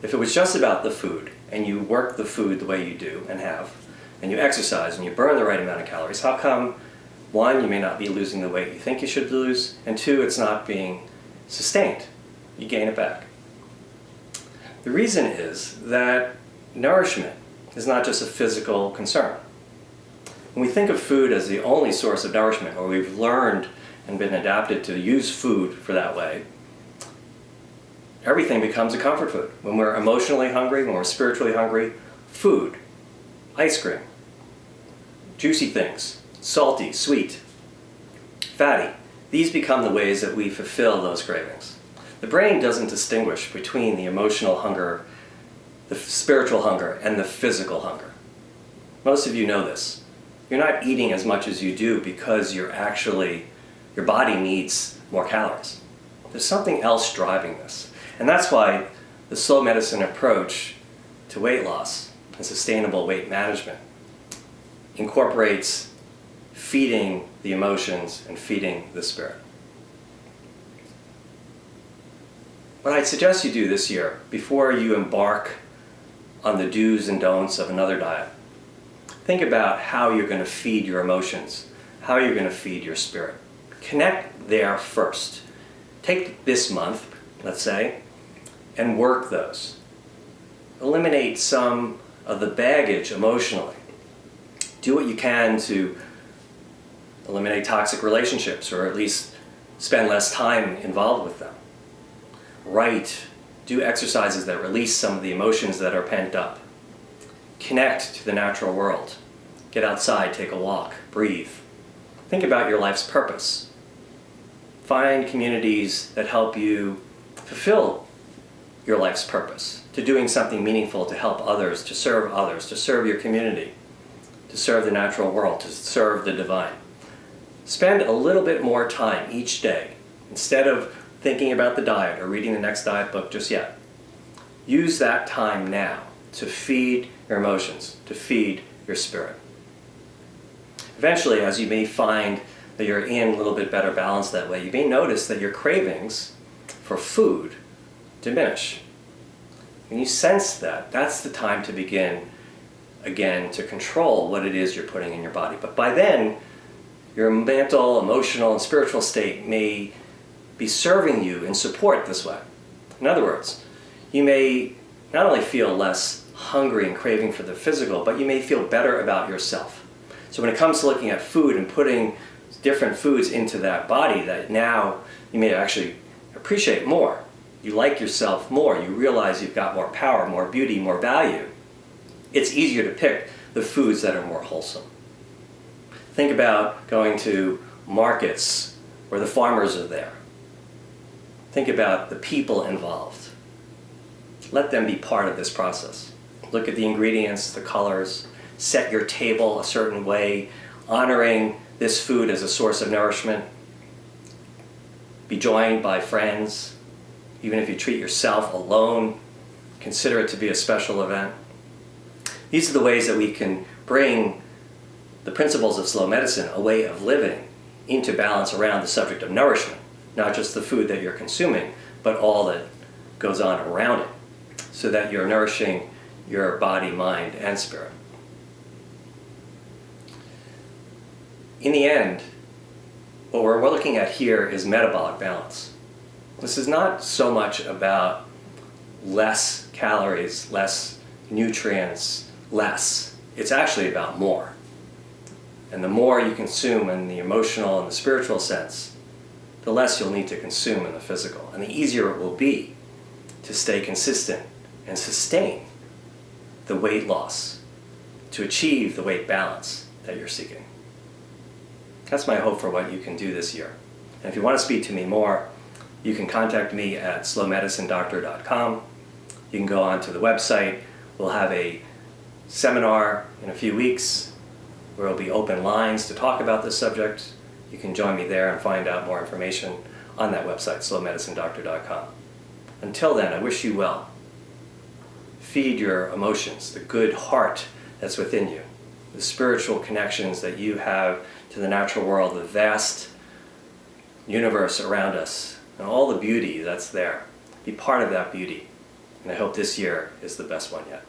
If it was just about the food, and you work the food the way you do and have, and you exercise and you burn the right amount of calories, how come, one, you may not be losing the weight you think you should lose, and two, it's not being sustained? You gain it back. The reason is that nourishment is not just a physical concern. When we think of food as the only source of nourishment, or we've learned and been adapted to use food for that way, everything becomes a comfort food. When we're emotionally hungry, when we're spiritually hungry, food, ice cream, juicy things, salty, sweet, fatty, these become the ways that we fulfill those cravings. The brain doesn't distinguish between the emotional hunger, the spiritual hunger, and the physical hunger. Most of you know this. You're not eating as much as you do because your body needs more calories. There's something else driving this. And that's why the slow medicine approach to weight loss and sustainable weight management incorporates feeding the emotions and feeding the spirit. What I'd suggest you do this year, before you embark on the do's and don'ts of another diet, think about how you're going to feed your emotions, how you're going to feed your spirit. Connect there first. Take this month, let's say, and work those. Eliminate some of the baggage emotionally. Do what you can to eliminate toxic relationships, or at least spend less time involved with them. Write, do exercises that release some of the emotions that are pent up. Connect to the natural world. Get outside, take a walk, breathe. Think about your life's purpose. Find communities that help you fulfill your life's purpose, to doing something meaningful to help others, to serve your community, to serve the natural world, to serve the divine. Spend a little bit more time each day, instead of thinking about the diet or reading the next diet book just yet. Use that time now to feed your emotions, to feed your spirit. Eventually, as you may find that you're in a little bit better balance that way, you may notice that your cravings for food diminish. When you sense that, that's the time to begin, again, to control what it is you're putting in your body. But by then, your mental, emotional, and spiritual state may be serving you in support this way. In other words, you may not only feel less hungry and craving for the physical, but you may feel better about yourself. So when it comes to looking at food and putting different foods into that body, that now you may actually appreciate more. You like yourself more. You realize you've got more power, more beauty, more value. It's easier to pick the foods that are more wholesome. Think about going to markets where the farmers are there. Think about the people involved. Let them be part of this process. Look at the ingredients, the colors, set your table a certain way, honoring this food as a source of nourishment. Be joined by friends. Even if you treat yourself alone, consider it to be a special event. These are the ways that we can bring the principles of slow medicine, a way of living, into balance around the subject of nourishment. Not just the food that you're consuming, but all that goes on around it, so that you're nourishing your body, mind, and spirit. In the end, what we're looking at here is metabolic balance. This is not so much about less calories, less nutrients, less. It's actually about more. And the more you consume in the emotional and the spiritual sense, the less you'll need to consume in the physical. And the easier it will be to stay consistent and sustain the weight loss, to achieve the weight balance that you're seeking. That's my hope for what you can do this year. And if you want to speak to me more, you can contact me at slowmedicinedoctor.com. You can go onto the website. We'll have a seminar in a few weeks where there'll be open lines to talk about this subject. You can join me there and find out more information on that website, slowmedicinedoctor.com. Until then, I wish you well. Feed your emotions, the good heart that's within you, the spiritual connections that you have to the natural world, the vast universe around us, and all the beauty that's there. Be part of that beauty. And I hope this year is the best one yet.